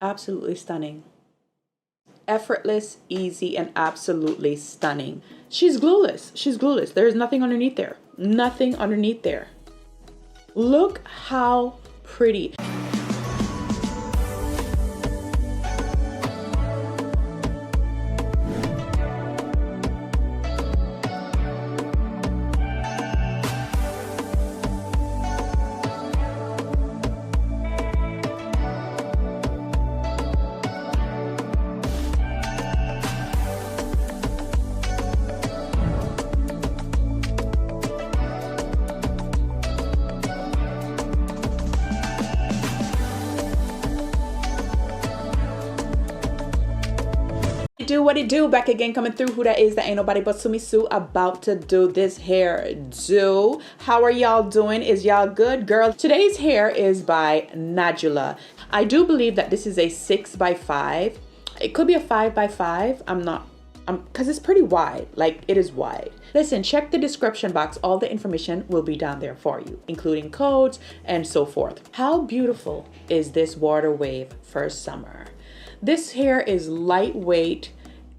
Absolutely stunning. Effortless, easy, and absolutely stunning. She's glueless. She's glueless. There's nothing underneath there. Nothing underneath there. Look how pretty. Do what it do, back again, coming through. Who that is? That ain't nobody but Sumi Sue, about to do this hair do. How are y'all doing? Is y'all good? Girl, today's hair is by Nadula. I do believe that this is a 6x5. It could be a 5x5. Because it's pretty wide. Like, it is wide. Listen, check the description box. All the information will be down there for you, including codes and so forth. How beautiful is this water wave for summer? This hair is lightweight.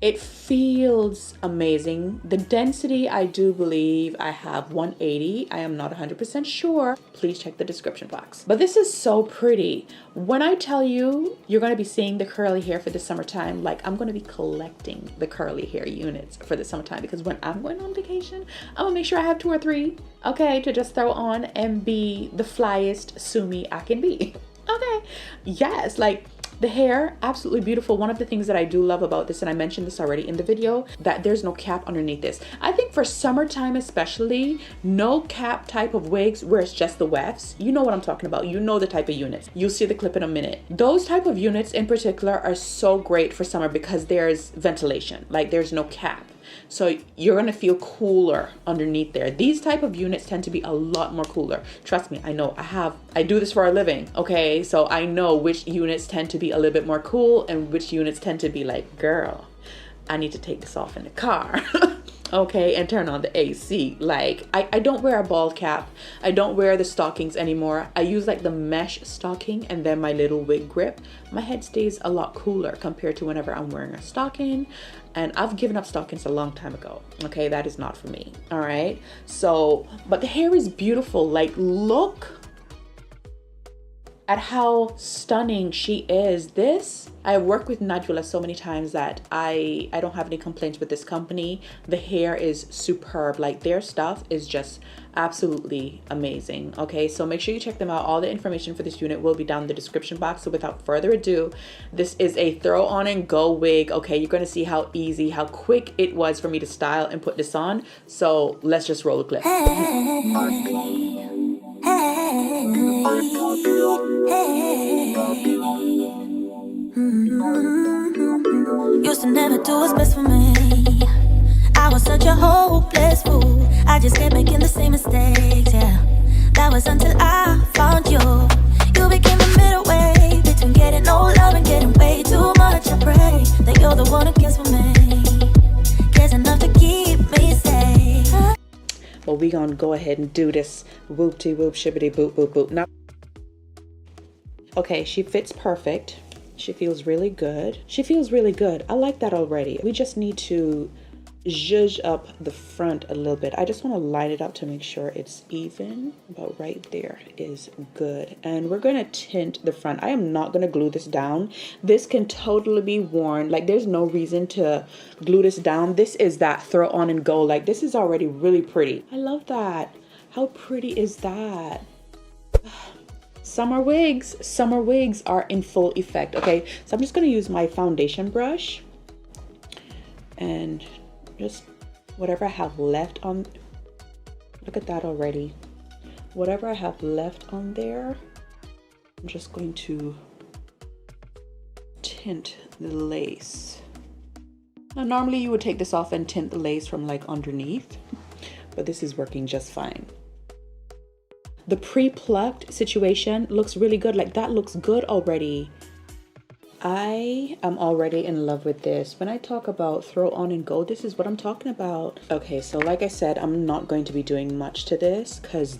It feels amazing. The density, I do believe I have 180. I am not 100% sure. Please check the description box. But this is so pretty. When I tell you, you're going to be seeing the curly hair for the summertime, like I'm going to be collecting the curly hair units for the summertime, because when I'm going on vacation, I'm going to make sure I have 2 or 3, okay, to just throw on and be the flyest Sumi I can be. Okay. Yes, like, the hair, absolutely beautiful. One of the things that I do love about this, and I mentioned this already in the video, that there's no cap underneath this. I think for summertime especially, no cap type of wigs where it's just the wefts. You know what I'm talking about. You know the type of units. You'll see the clip in a minute. Those type of units in particular are so great for summer because there's ventilation. Like, there's no cap. So you're gonna feel cooler underneath there. These type of units tend to be a lot more cooler. Trust me, I know. I do this for a living, okay? So I know which units tend to be a little bit more cool and which units tend to be like, girl, I need to take this off in the car. Okay, and turn on the AC. Like, I don't wear a bald cap. I don't wear the stockings anymore. I use like the mesh stocking and then my little wig grip. My head stays a lot cooler compared to whenever I'm wearing a stocking. And I've given up stockings a long time ago. Okay, that is not for me. All right. So, but the hair is beautiful. Like, look at how stunning she is. This, I worked with Nadula so many times that I don't have any complaints with this company. The hair is superb. Like, their stuff is just absolutely amazing. Okay, so make sure you check them out. All the information for this unit will be down in the description box. So without further ado, this is a throw on and go wig. Okay, you're gonna see how easy, how quick it was for me to style and put this on. So let's just roll the clip. Used to never do what's best for me. I was such a hopeless fool. I just kept making the same mistakes, yeah. That was until I found you. You became the middle way between getting no love and getting way too much. I pray that you're the one who cares for me, cares enough to keep me safe. Well, we gonna go ahead and do this. Whoop-de-whoop, shibbity-boop, boop, boop. Now, okay, she fits perfect. She feels really good. She feels really good. I like that already. We just need to zhuzh up the front a little bit. I just want to line it up to make sure it's even. About right there is good. And we're going to tint the front. I am not going to glue this down. This can totally be worn. Like, there's no reason to glue this down. This is that throw on and go. Like, this is already really pretty. I love that. How pretty is that? Summer wigs are in full effect. Okay, so I'm just going to use my foundation brush and just whatever I have left on, look at that already. Whatever I have left on there, I'm just going to tint the lace. Now, normally you would take this off and tint the lace from like underneath, but this is working just fine. The pre-plucked situation looks really good. Like, that looks good already. I am already in love with this. When I talk about throw on and go, this is what I'm talking about. Okay, so like I said, I'm not going to be doing much to this because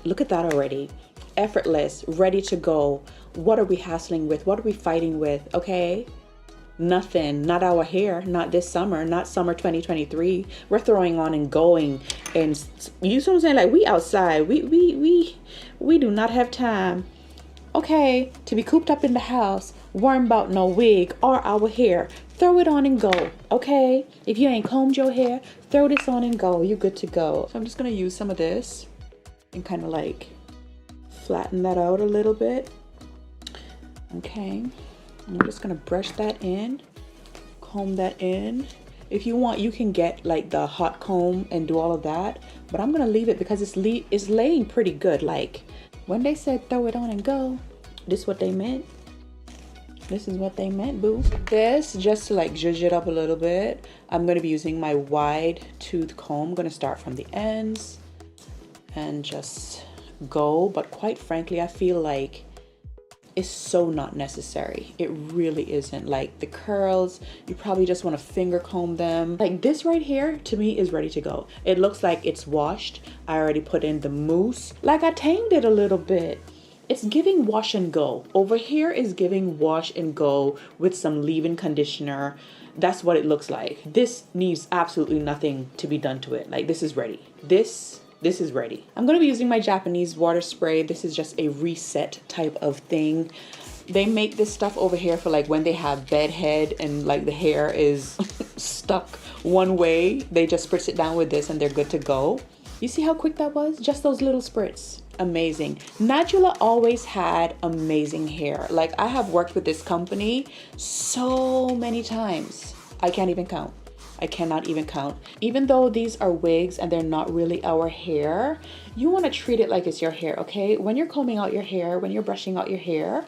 look at that already. Effortless, ready to go. what are we hassling with? What are we fighting with? Okay, nothing. Not our hair. Not this summer. Not summer 2023. We're throwing on and going, and you know what I'm saying? Like, we outside. We do not have time, okay, to be cooped up in the house worrying about no wig or our hair. Throw it on and go, okay? If you ain't combed your hair, throw this on and go. You're good to go. So I'm just gonna use some of this and kind of like flatten that out a little bit. Okay, I'm just gonna brush that in, comb that in. If you want, you can get like the hot comb and do all of that, but I'm gonna leave it because it's laying pretty good. Like, when they said throw it on and go, this is what they meant. This is what they meant, boo. This, just to like zhuzh it up a little bit, I'm gonna be using my wide tooth comb. I'm gonna start from the ends and just go, but quite frankly, I feel like it's so not necessary. It really isn't. Like, the curls, you probably just want to finger comb them. Like, this right here to me is ready to go. It looks like it's washed. I already put in the mousse. Like, I tamed it a little bit. It's giving wash and go. Over here is giving wash and go with some leave-in conditioner. That's what it looks like. This needs absolutely nothing to be done to it. Like, this is ready. This is ready. I'm gonna be using my Japanese water spray. This is just a reset type of thing. They make this stuff over here for like when they have bedhead and like the hair is stuck one way. They just spritz it down with this and they're good to go. You see how quick that was? Just those little spritz. Amazing. Nadula always had amazing hair. Like, I have worked with this company so many times. I can't even count. I cannot even count. Even though these are wigs and they're not really our hair, you want to treat it like it's your hair, okay? When you're combing out your hair, when you're brushing out your hair,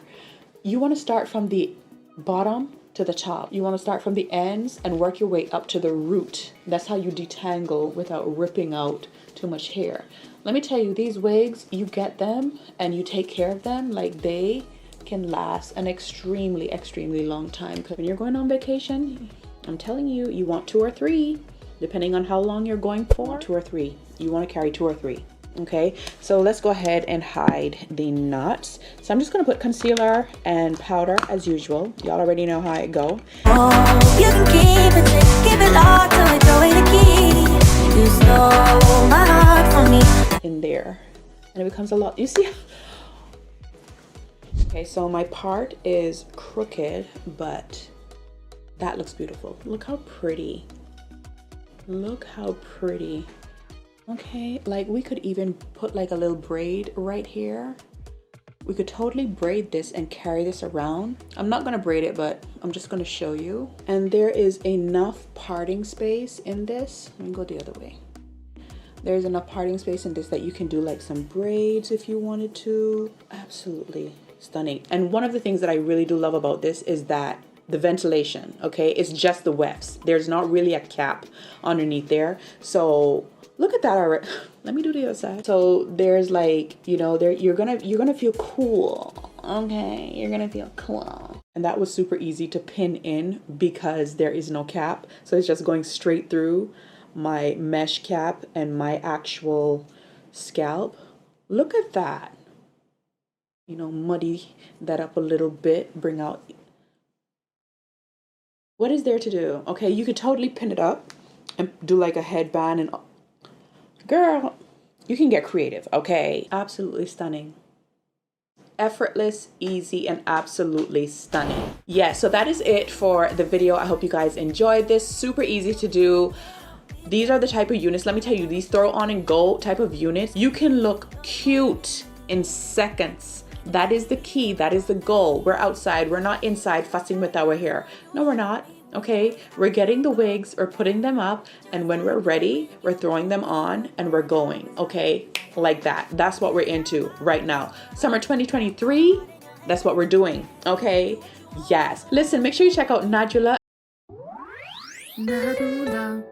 you want to start from the bottom to the top. You want to start from the ends and work your way up to the root. That's how you detangle without ripping out too much hair. Let me tell you, these wigs, you get them and you take care of them, like, they can last an extremely, extremely long time. Because when you're going on vacation, I'm telling you, you want 2 or 3, depending on how long you're going for. 2 or 3. You want to carry 2 or 3. Okay, so let's go ahead and hide the knots. So I'm just going to put concealer and powder as usual. Y'all already know how it go. Oh, you can keep it locked till we throw away the key. You stole my heart from me. In there. And it becomes a lot. You see? Okay, so my part is crooked, but that looks beautiful. Look how pretty. Look how pretty. Okay, like, we could even put like a little braid right here. We could totally braid this and carry this around. I'm not gonna braid it, but I'm just gonna show you. And there is enough parting space in this. Let me go the other way. There's enough parting space in this that you can do like some braids if you wanted to. Absolutely stunning. And one of the things that I really do love about this is that the ventilation, okay? It's just the wefts. There's not really a cap underneath there. So look at that already. Let me do the other side. So there's like, you know, there you're gonna feel cool. Okay, you're gonna feel cool. And that was super easy to pin in because there is no cap. So it's just going straight through my mesh cap and my actual scalp. Look at that. You know, muddy that up a little bit, bring out. What is there to do? Okay, you could totally pin it up and do like a headband and, girl, you can get creative, okay? Absolutely stunning. Effortless, easy, and absolutely stunning. Yeah, so that is it for the video. I hope you guys enjoyed this. Super easy to do. These are the type of units, let me tell you, these throw on and go type of units, you can look cute in seconds. That is the key. That is the goal. We're outside. We're not inside fussing with our hair. No, we're not. Okay, we're getting the wigs, we're putting them up, and when we're ready, we're throwing them on and we're going. Okay, like that. That's what we're into right now. Summer 2023, that's what we're doing. Okay, yes. Listen, make sure you check out Nadula. Nadula.